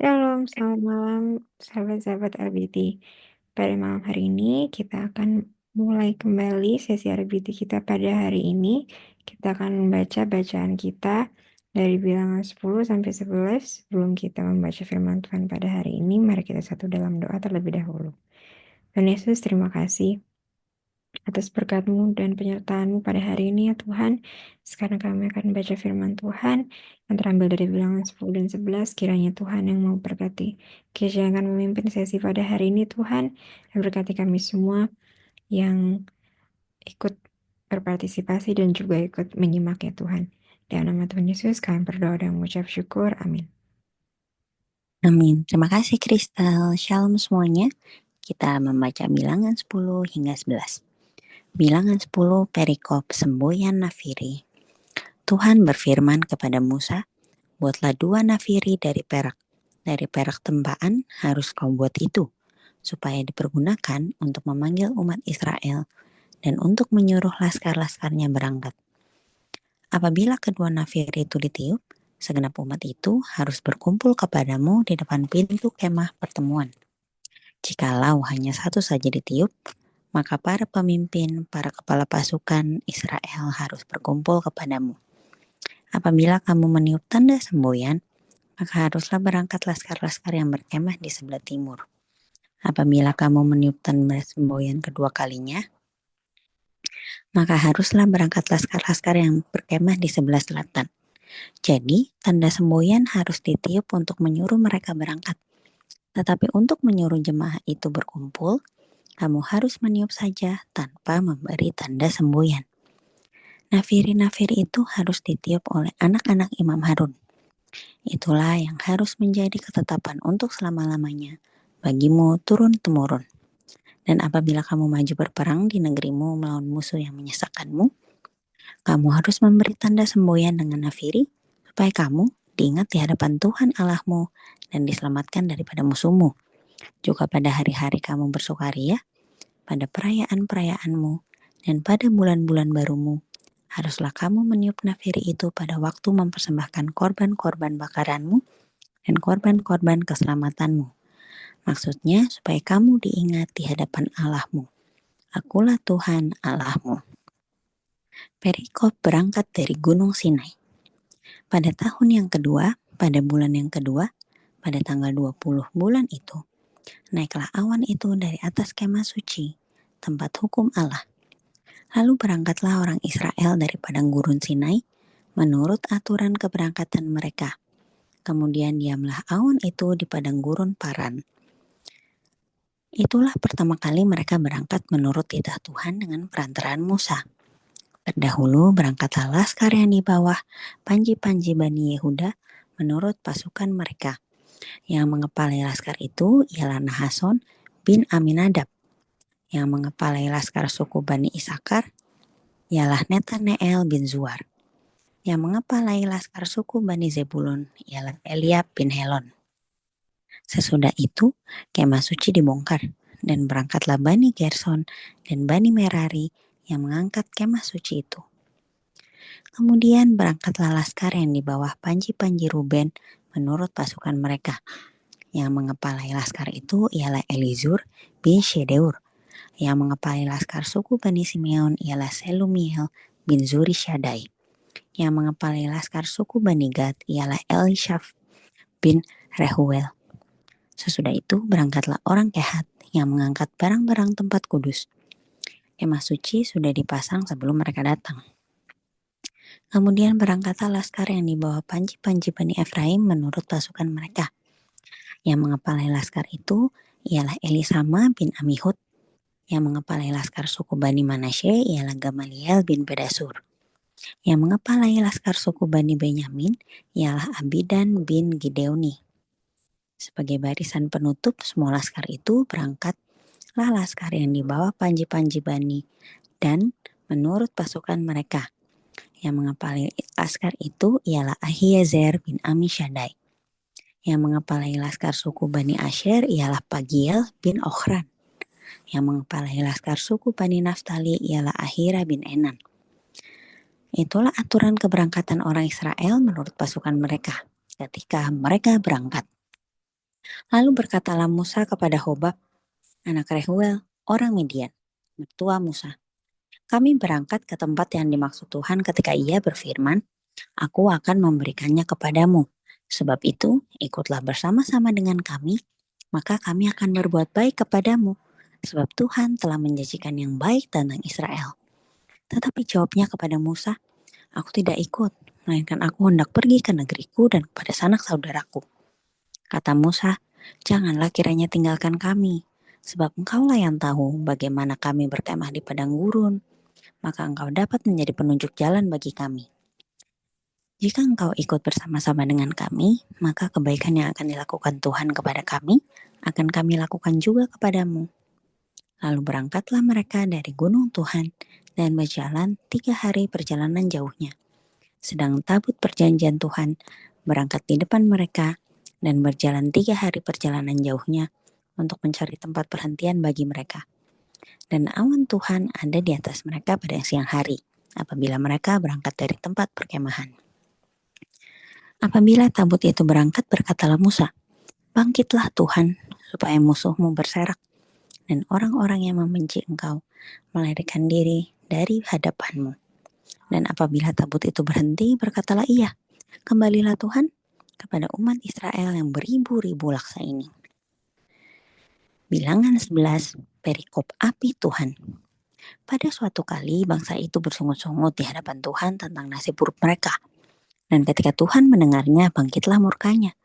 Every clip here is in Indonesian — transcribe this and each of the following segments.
Shalom, selamat malam sahabat-sahabat RBT. Pada malam hari ini kita akan mulai kembali sesi RBT kita pada hari ini. Kita akan membaca bacaan kita dari bilangan 10 sampai 11. Sebelum kita membaca firman Tuhan pada hari ini, mari kita satu dalam doa terlebih dahulu. Tuhan Yesus, terima kasih atas berkat-Mu dan penyertaan-Mu pada hari ini ya Tuhan. Sekarang kami akan baca firman Tuhan yang terambil dari bilangan 10 dan 11. Kiranya Tuhan yang mau berkati Kesha yang akan memimpin sesi pada hari ini Tuhan. Dan berkati kami semua yang ikut berpartisipasi dan juga ikut menyimak ya Tuhan. Dalam nama Tuhan Yesus kami berdoa dan mengucap syukur. Amin. Amin. Terima kasih Kristal. Shalom semuanya. Kita membaca bilangan 10 hingga 11. Bilangan 10 perikop semboyan Nafiri. Tuhan berfirman kepada Musa, buatlah 2 Nafiri dari perak. Dari perak tempaan harus kau buat itu, supaya dipergunakan untuk memanggil umat Israel dan untuk menyuruh laskar-laskarnya berangkat. Apabila kedua Nafiri itu ditiup, segenap umat itu harus berkumpul kepadamu di depan pintu kemah pertemuan. Jikalau hanya satu saja ditiup, maka para pemimpin, para kepala pasukan Israel harus berkumpul kepadamu. Apabila kamu meniup tanda semboyan, maka haruslah berangkat laskar-laskar yang berkemah di sebelah timur. Apabila kamu meniup tanda semboyan kedua kalinya, maka haruslah berangkat laskar-laskar yang berkemah di sebelah selatan. Jadi, tanda semboyan harus ditiup untuk menyuruh mereka berangkat. Tetapi untuk menyuruh jemaah itu berkumpul, kamu harus meniup saja tanpa memberi tanda semboyan. Nafiri-nafiri itu harus ditiup oleh anak-anak Imam Harun. Itulah yang harus menjadi ketetapan untuk selama-lamanya bagimu turun-temurun. Dan apabila kamu maju berperang di negerimu melawan musuh yang menyesakkanmu, kamu harus memberi tanda semboyan dengan nafiri, supaya kamu diingat di hadapan Tuhan Allahmu dan diselamatkan daripada musuhmu. Juga pada hari-hari kamu bersukaria, pada perayaan-perayaanmu, dan pada bulan-bulan barumu, haruslah kamu meniup nafiri itu pada waktu mempersembahkan korban-korban bakaranmu dan korban-korban keselamatanmu. Maksudnya supaya kamu diingat di hadapan Allahmu. Akulah Tuhan Allahmu. Perikop berangkat dari Gunung Sinai. Pada tahun yang kedua, pada bulan yang kedua, pada tanggal 20 bulan itu, naiklah awan itu dari atas kemah suci, tempat hukum Allah. Lalu berangkatlah orang Israel dari padang gurun Sinai menurut aturan keberangkatan mereka. Kemudian diamlah awan itu di padang gurun Paran. Itulah pertama kali mereka berangkat menurut titah Tuhan dengan perantaraan Musa. Terdahulu berangkatlah laskar yang di bawah panji-panji Bani Yehuda menurut pasukan mereka. Yang mengepalai laskar itu ialah Nahason bin Aminadab. Yang mengepalai laskar suku Bani Isakar ialah Netaneel bin Zuar. Yang mengepalai laskar suku Bani Zebulun ialah Eliab bin Helon. Sesudah itu, kemah suci dibongkar, dan berangkatlah Bani Gerson dan Bani Merari yang mengangkat kemah suci itu. Kemudian berangkatlah laskar yang di bawah panji-panji Ruben menurut pasukan mereka. Yang mengepalai laskar itu ialah Elizur bin Shedeur. Yang mengepalai laskar suku Bani Simeon ialah Selumiel bin Zurishadai. Yang mengepalai laskar suku Bani Gad ialah Elishaf bin Rehuel. Sesudah itu berangkatlah orang Kehat yang mengangkat barang-barang tempat kudus. Kemah suci sudah dipasang sebelum mereka datang. Kemudian berangkatlah laskar yang di bawah panji-panji Bani Efraim menurut pasukan mereka. Yang mengepalai laskar itu ialah Elisama bin Amihud. Yang mengepalai laskar suku Bani Manasye ialah Gamaliel bin Pedasur. Yang mengepalai laskar suku Bani Benyamin ialah Abidan bin Gideoni. Sebagai barisan penutup semua laskar itu berangkatlah laskar yang di bawah panji-panji Bani dan menurut pasukan mereka. Yang mengepalai laskar itu ialah Ahiezer bin Amishadai. Yang mengepalai laskar suku Bani Asher ialah Pagiel bin Ochran. Yang mengepalai laskar suku Bani Naftali ialah Ahira bin Enan. Itulah aturan keberangkatan orang Israel menurut pasukan mereka ketika mereka berangkat. Lalu berkatalah Musa kepada Hobab, anak Rehuel, orang Midian, mertua Musa. Kami berangkat ke tempat yang dimaksud Tuhan ketika ia berfirman, aku akan memberikannya kepadamu. Sebab itu, ikutlah bersama-sama dengan kami, maka kami akan berbuat baik kepadamu. Sebab Tuhan telah menjanjikan yang baik tentang Israel. Tetapi jawabnya kepada Musa, aku tidak ikut, melainkan aku hendak pergi ke negeriku dan kepada sanak saudaraku. Kata Musa, janganlah kiranya tinggalkan kami, sebab engkaulah yang tahu bagaimana kami berkemah di padang gurun, maka engkau dapat menjadi penunjuk jalan bagi kami. Jika engkau ikut bersama-sama dengan kami, maka kebaikan yang akan dilakukan Tuhan kepada kami, akan kami lakukan juga kepadamu. Lalu berangkatlah mereka dari gunung Tuhan dan berjalan 3 hari perjalanan jauhnya. Sedang tabut perjanjian Tuhan berangkat di depan mereka dan berjalan 3 hari perjalanan jauhnya untuk mencari tempat perhentian bagi mereka. Dan awan Tuhan ada di atas mereka pada siang hari, apabila mereka berangkat dari tempat perkemahan. Apabila tabut itu berangkat, berkatalah Musa, bangkitlah Tuhan, supaya musuhmu berserak, dan orang-orang yang membenci engkau melarikan diri dari hadapanmu. Dan apabila tabut itu berhenti, berkatalah ia, kembalilah Tuhan kepada umat Israel yang beribu-ribu laksa ini. Bilangan 11, perikop api Tuhan. Pada suatu kali bangsa itu bersungut-sungut di hadapan Tuhan tentang nasib buruk mereka. Dan ketika Tuhan mendengarnya, bangkitlah murkanya.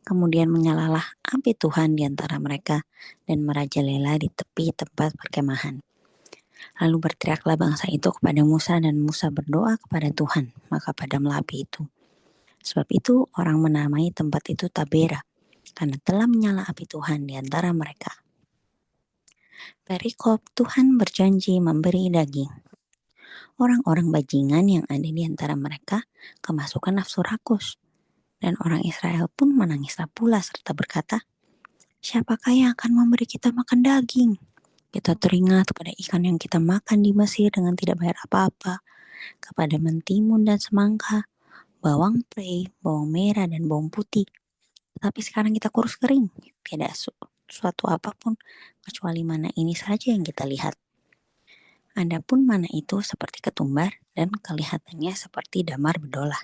Kemudian menyalalah api Tuhan di antara mereka dan merajalela di tepi tempat perkemahan. Lalu berteriaklah bangsa itu kepada Musa dan Musa berdoa kepada Tuhan, maka padamlah api itu. Sebab itu orang menamai tempat itu Tabera, karena telah menyala api Tuhan di antara mereka. Perikop, Tuhan berjanji memberi daging. Orang-orang bajingan yang ada di antara mereka kemasukan nafsu rakus. Dan orang Israel pun menangislah pula serta berkata, siapakah yang akan memberi kita makan daging? Kita teringat pada ikan yang kita makan di Mesir dengan tidak bayar apa-apa, kepada mentimun dan semangka, bawang prei, bawang merah dan bawang putih. Tapi sekarang kita kurus kering, tidak suatu apapun kecuali mana ini saja yang kita lihat. Adapun mana itu seperti ketumbar dan kelihatannya seperti damar bedolah.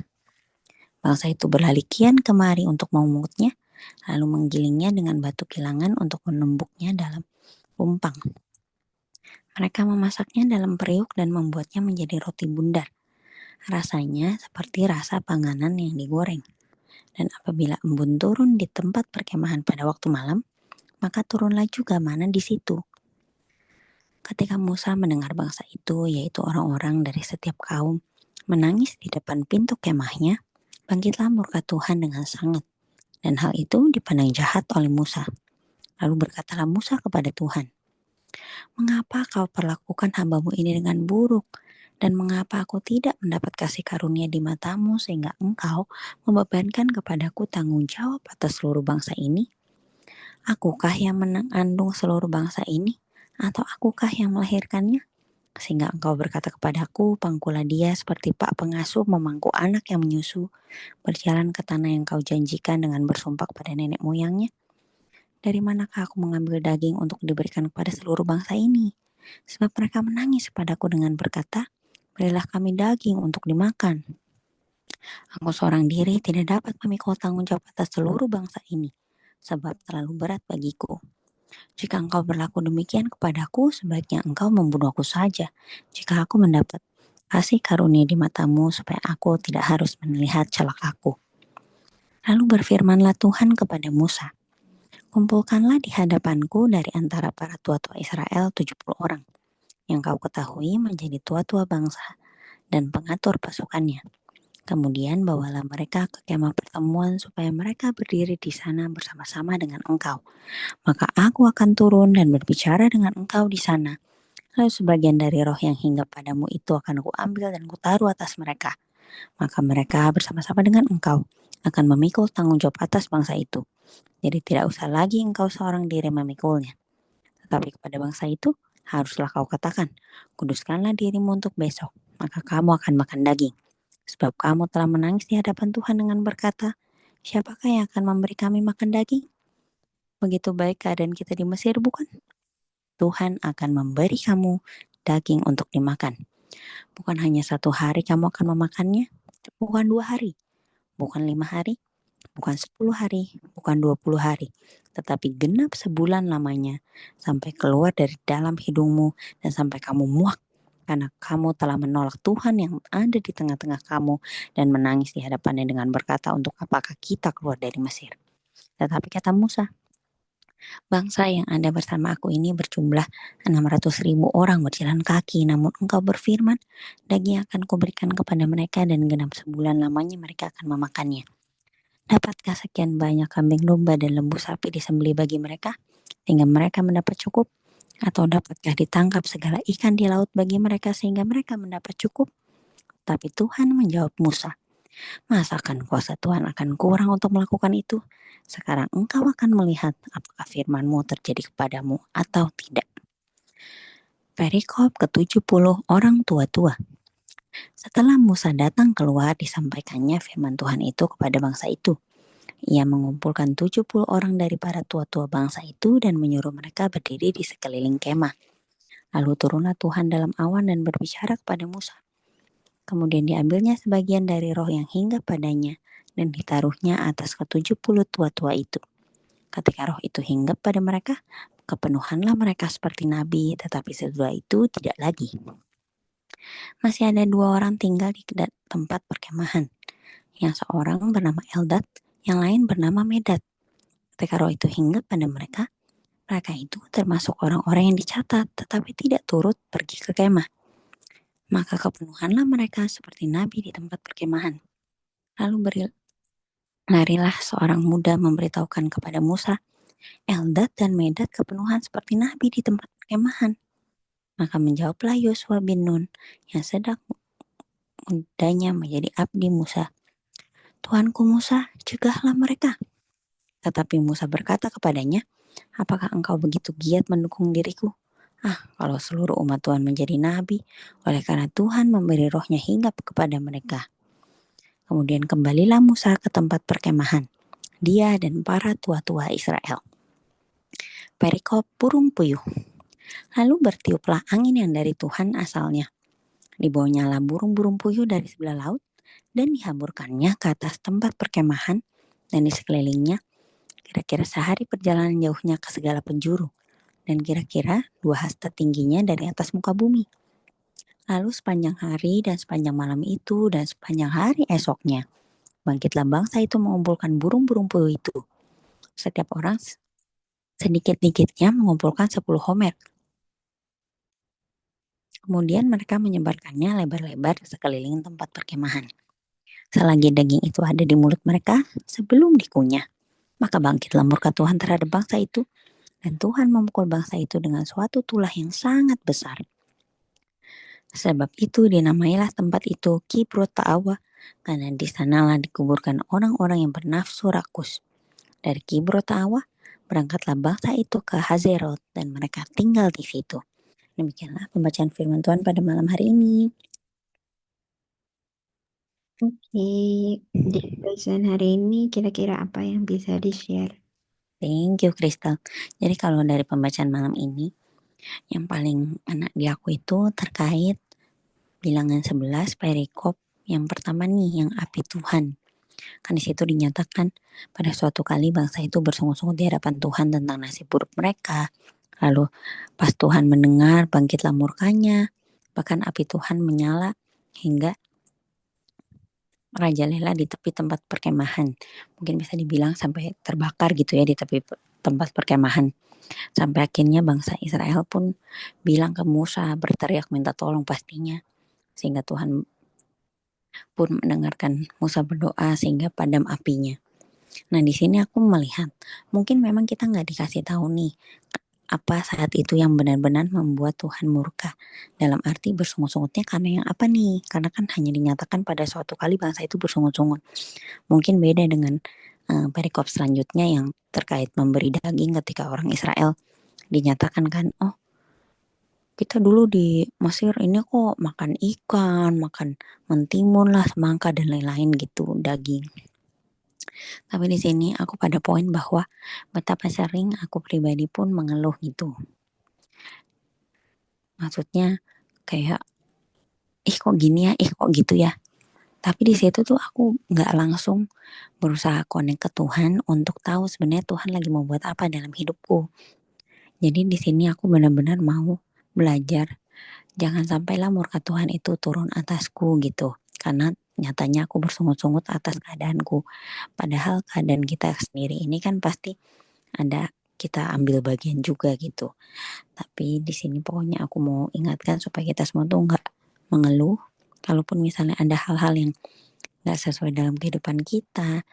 Bangsa itu berlari kian kemari untuk memungutnya, lalu menggilingnya dengan batu kilangan untuk menumbuknya dalam umpang. Mereka memasaknya dalam periuk dan membuatnya menjadi roti bundar. Rasanya seperti rasa panganan yang digoreng. Dan apabila embun turun di tempat perkemahan pada waktu malam, maka turunlah juga mana di situ. Ketika Musa mendengar bangsa itu, yaitu orang-orang dari setiap kaum, menangis di depan pintu kemahnya, bangkitlah murka Tuhan dengan sangat. Dan hal itu dipandang jahat oleh Musa. Lalu berkatalah Musa kepada Tuhan, mengapa kau perlakukan hambamu ini dengan buruk? Dan mengapa aku tidak mendapat kasih karunia di matamu sehingga engkau membebankan kepadaku tanggung jawab atas seluruh bangsa ini? Akukah yang mengandung seluruh bangsa ini? Atau akukah yang melahirkannya? Sehingga engkau berkata kepadaku, pangkulah dia seperti pak pengasuh memangku anak yang menyusu, berjalan ke tanah yang kau janjikan dengan bersumpah kepada nenek moyangnya. Dari manakah aku mengambil daging untuk diberikan kepada seluruh bangsa ini? Sebab mereka menangis padaku dengan berkata, berilah kami daging untuk dimakan. Aku seorang diri tidak dapat memikul tanggung jawab atas seluruh bangsa ini, sebab terlalu berat bagiku. Jika engkau berlaku demikian kepadaku, sebaiknya engkau membunuh aku saja, jika aku mendapat kasih karunia di matamu supaya aku tidak harus melihat celakaku. Lalu berfirmanlah Tuhan kepada Musa, kumpulkanlah di hadapanku dari antara para tua-tua Israel 70 orang, yang kau ketahui menjadi tua-tua bangsa dan pengatur pasukannya. Kemudian bawalah mereka ke kemah pertemuan supaya mereka berdiri di sana bersama-sama dengan engkau. Maka aku akan turun dan berbicara dengan engkau di sana. Lalu sebagian dari roh yang hinggap padamu itu akan aku ambil dan kutaruh atas mereka. Maka mereka bersama-sama dengan engkau akan memikul tanggung jawab atas bangsa itu. Jadi tidak usah lagi engkau seorang diri memikulnya. Tetapi kepada bangsa itu haruslah kau katakan, kuduskanlah dirimu untuk besok, maka kamu akan makan daging. Sebab kamu telah menangis di hadapan Tuhan dengan berkata, siapakah yang akan memberi kami makan daging? begitu baik keadaan kita di Mesir, bukan? Tuhan akan memberi kamu daging untuk dimakan. Bukan hanya 1 hari kamu akan memakannya, bukan 2 hari, bukan 5 hari, bukan 10 hari, bukan 20 hari, tetapi genap sebulan lamanya sampai keluar dari dalam hidungmu dan sampai kamu muak karena kamu telah menolak Tuhan yang ada di tengah-tengah kamu dan menangis di hadapannya dengan berkata, untuk apakah kita keluar dari Mesir? Tetapi kata Musa, bangsa yang ada bersama aku ini berjumlah 600.000 orang berjalan kaki, namun engkau berfirman, daging akan kuberikan kepada mereka dan genap sebulan lamanya mereka akan memakannya. Dapatkah sekian banyak kambing domba dan lembu sapi disembelih bagi mereka, sehingga mereka mendapat cukup? Atau dapatkah ditangkap segala ikan di laut bagi mereka sehingga mereka mendapat cukup? Tapi Tuhan menjawab Musa, masakan kuasa Tuhan akan kurang untuk melakukan itu? Sekarang engkau akan melihat apakah firman-Mu terjadi kepadamu atau tidak. Perikop ke-70 orang tua-tua. Setelah Musa datang keluar, disampaikannya firman Tuhan itu kepada bangsa itu. Ia mengumpulkan 70 orang dari para tua-tua bangsa itu dan menyuruh mereka berdiri di sekeliling kemah. Lalu turunlah Tuhan dalam awan dan berbicara kepada Musa. Kemudian diambilnya sebagian dari roh yang hinggap padanya dan ditaruhnya atas ke-70 tua-tua itu. Ketika roh itu hinggap pada mereka, kepenuhanlah mereka seperti nabi, tetapi setelah itu tidak lagi. Masih ada 2 orang tinggal di tempat perkemahan. Yang seorang bernama Eldad, yang lain bernama Medad. Ketika roh itu hinggap pada mereka itu termasuk orang-orang yang dicatat, tetapi tidak turut pergi ke kemah. Maka kepenuhanlah mereka seperti nabi di tempat perkemahan. Lalu larilah seorang muda memberitahukan kepada Musa, Eldad dan Medad kepenuhan seperti nabi di tempat perkemahan. Maka menjawablah Yosua bin Nun yang sedang mudanya menjadi abdi Musa, Tuanku Musa, cegahlah mereka. Tetapi Musa berkata kepadanya, apakah engkau begitu giat mendukung diriku? Kalau seluruh umat Tuhan menjadi nabi, oleh karena Tuhan memberi rohnya hinggap kepada mereka. Kemudian kembalilah Musa ke tempat perkemahan, dia dan para tua-tua Israel. Perikop burung puyuh. Lalu bertiuplah angin yang dari Tuhan asalnya. Dibawanya burung-burung puyuh dari sebelah laut dan dihamburkannya ke atas tempat perkemahan dan di sekelilingnya, kira-kira sehari perjalanan jauhnya ke segala penjuru dan kira-kira 2 hasta tingginya dari atas muka bumi. Lalu sepanjang hari dan sepanjang malam itu dan sepanjang hari esoknya, bangkitlah bangsa itu mengumpulkan burung-burung puyuh itu. Setiap orang sedikit-dikitnya mengumpulkan 10 homer. Kemudian mereka menyebarkannya lebar-lebar sekeliling tempat perkemahan. Selagi daging itu ada di mulut mereka, sebelum dikunyah, maka bangkitlah murka Tuhan terhadap bangsa itu, dan Tuhan memukul bangsa itu dengan suatu tulah yang sangat besar. Sebab itu dinamailah tempat itu Kibrot Ta'awa, karena di sanalah dikuburkan orang-orang yang bernafsu rakus. Dari Kibrot Ta'awa, berangkatlah bangsa itu ke Hazerot, dan mereka tinggal di situ. Demikianlah pembacaan firman Tuhan pada malam hari ini. Oke, di bacaan hari ini kira-kira apa yang bisa di-share? Thank you, Crystal. Jadi kalau dari pembacaan malam ini, yang paling enak di aku itu terkait bilangan 11 perikop yang pertama nih, yang api Tuhan. Kan di situ dinyatakan pada suatu kali bangsa itu bersungguh-sungguh di hadapan Tuhan tentang nasib buruk mereka. Lalu pas Tuhan mendengar, bangkitlah murkanya, bahkan api Tuhan menyala hingga merajalela di tepi tempat perkemahan. Mungkin bisa dibilang sampai terbakar gitu ya di tepi tempat perkemahan. Sampai akhirnya bangsa Israel pun bilang ke Musa, berteriak minta tolong pastinya. Sehingga Tuhan pun mendengarkan Musa berdoa sehingga padam apinya. Nah di sini aku melihat mungkin memang kita nggak dikasih tahu nih apa saat itu yang benar-benar membuat Tuhan murka. Dalam arti bersungut-sungutnya karena yang apa nih? Karena kan hanya dinyatakan pada suatu kali bangsa itu bersungut-sungut. Mungkin beda dengan perikop selanjutnya yang terkait memberi daging ketika orang Israel dinyatakan kan, oh kita dulu di Mesir ini kok makan ikan, makan mentimun lah, semangka dan lain-lain gitu, daging. Tapi di sini aku pada poin bahwa betapa sering aku pribadi pun mengeluh gitu. Maksudnya kayak, ih kok gini ya, ih kok gitu ya. Tapi di situ tuh aku nggak langsung berusaha connect ke Tuhan untuk tahu sebenarnya Tuhan lagi mau buat apa dalam hidupku. Jadi di sini aku benar-benar mau belajar jangan sampailah murka Tuhan itu turun atasku gitu. Karena nyatanya aku bersungut-sungut atas keadaanku. Padahal keadaan kita sendiri ini kan pasti ada kita ambil bagian juga gitu. Tapi di sini pokoknya aku mau ingatkan supaya kita semua tuh nggak mengeluh. Kalaupun misalnya ada hal-hal yang nggak sesuai dalam kehidupan kita,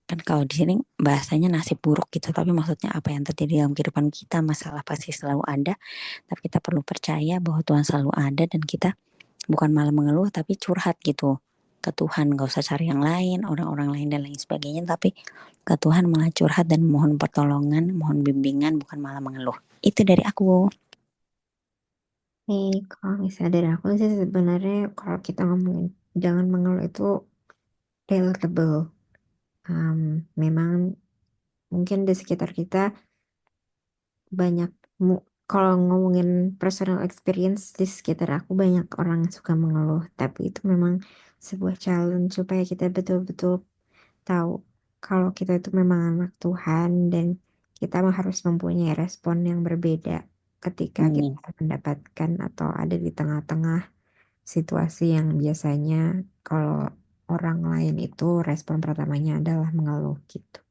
kan kalau di sini bahasanya nasib buruk gitu, tapi maksudnya apa yang terjadi dalam kehidupan kita, masalah pasti selalu ada, tapi kita perlu percaya bahwa Tuhan selalu ada dan kita bukan malah mengeluh tapi curhat gitu ke Tuhan, gak usah cari yang lain, orang-orang lain dan lain sebagainya, tapi ke Tuhan malah curhat dan mohon pertolongan, mohon bimbingan, bukan malah mengeluh. Itu dari aku. Nih, kalau misalnya dari aku sih sebenarnya kalau kita ngomongin jangan mengeluh itu relatable. Memang mungkin di sekitar kita banyak kalau ngomongin personal experience di sekitar aku banyak orang yang suka mengeluh, tapi itu memang sebuah challenge supaya kita betul-betul tahu kalau kita itu memang anak Tuhan dan kita harus mempunyai respon yang berbeda ketika kita Amin. mendapatkan atau ada di tengah-tengah situasi yang biasanya kalau orang lain itu respon pertamanya adalah mengeluh gitu.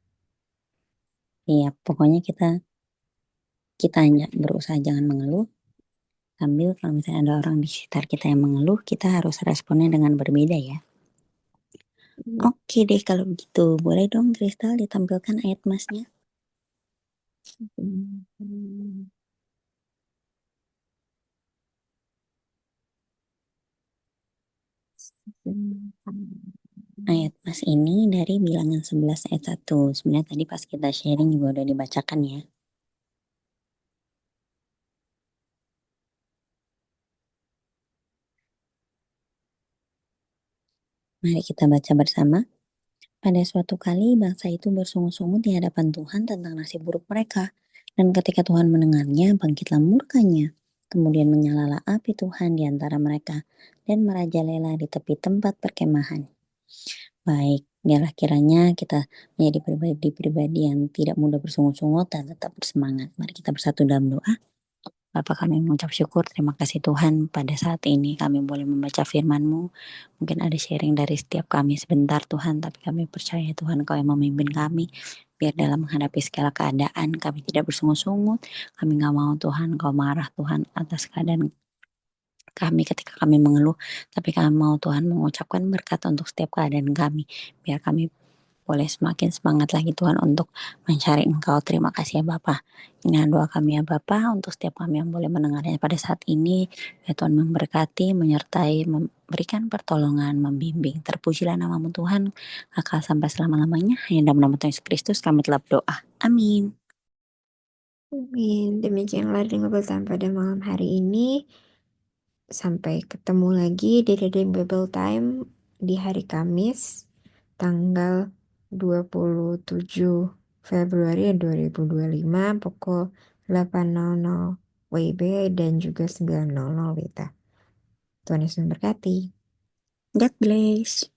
Iya, pokoknya kita hanya berusaha jangan mengeluh. Sambil kalau misalnya ada orang di sekitar kita yang mengeluh, kita harus responnya dengan berbeda ya. Oke deh kalau begitu. Boleh dong Kristal ditampilkan ayat masnya? Ayat mas ini dari bilangan 11 ayat 1. Sebenarnya tadi pas kita sharing juga udah dibacakan ya. Mari kita baca bersama. Pada suatu kali bangsa itu bersungut-sungut di hadapan Tuhan tentang nasib buruk mereka. Dan ketika Tuhan mendengarnya, bangkitlah murkanya. Kemudian menyalalah api Tuhan di antara mereka dan merajalela di tepi tempat perkemahan. Baik, biarlah kiranya kita menjadi pribadi-pribadi yang tidak mudah bersungut-sungut dan tetap bersemangat. Mari kita bersatu dalam doa. Bapa kami mengucap syukur, terima kasih Tuhan pada saat ini kami boleh membaca firman-Mu. Mungkin ada sharing dari setiap kami sebentar Tuhan, tapi kami percaya Tuhan Kau yang memimpin kami. Biar dalam menghadapi segala keadaan kami tidak bersungut-sungut. Kami gak mau Tuhan Kau marah Tuhan atas keadaan kami ketika kami mengeluh. Tapi kami mau Tuhan mengucapkan berkat untuk setiap keadaan kami. Biar kami boleh semakin semangat lagi Tuhan untuk mencari Engkau. Terima kasih ya Bapak. Ini doa kami ya Bapak untuk setiap kami yang boleh mendengarnya pada saat ini. Ya Tuhan memberkati, menyertai, memberikan pertolongan, membimbing. Terpujilah namamu Tuhan, kekal sampai selama-lamanya. Hanya dalam nama Tuhan Yesus Kristus kami telah berdoa. Amin. Amin. Demikianlah dengan Bible pada malam hari ini. Sampai ketemu lagi di Reading Bible Time di hari Kamis, tanggal 27 Februari 2025 pukul 8.00 WIB dan juga 9.00 WITA. Tuhan Yesus memberkati. God bless.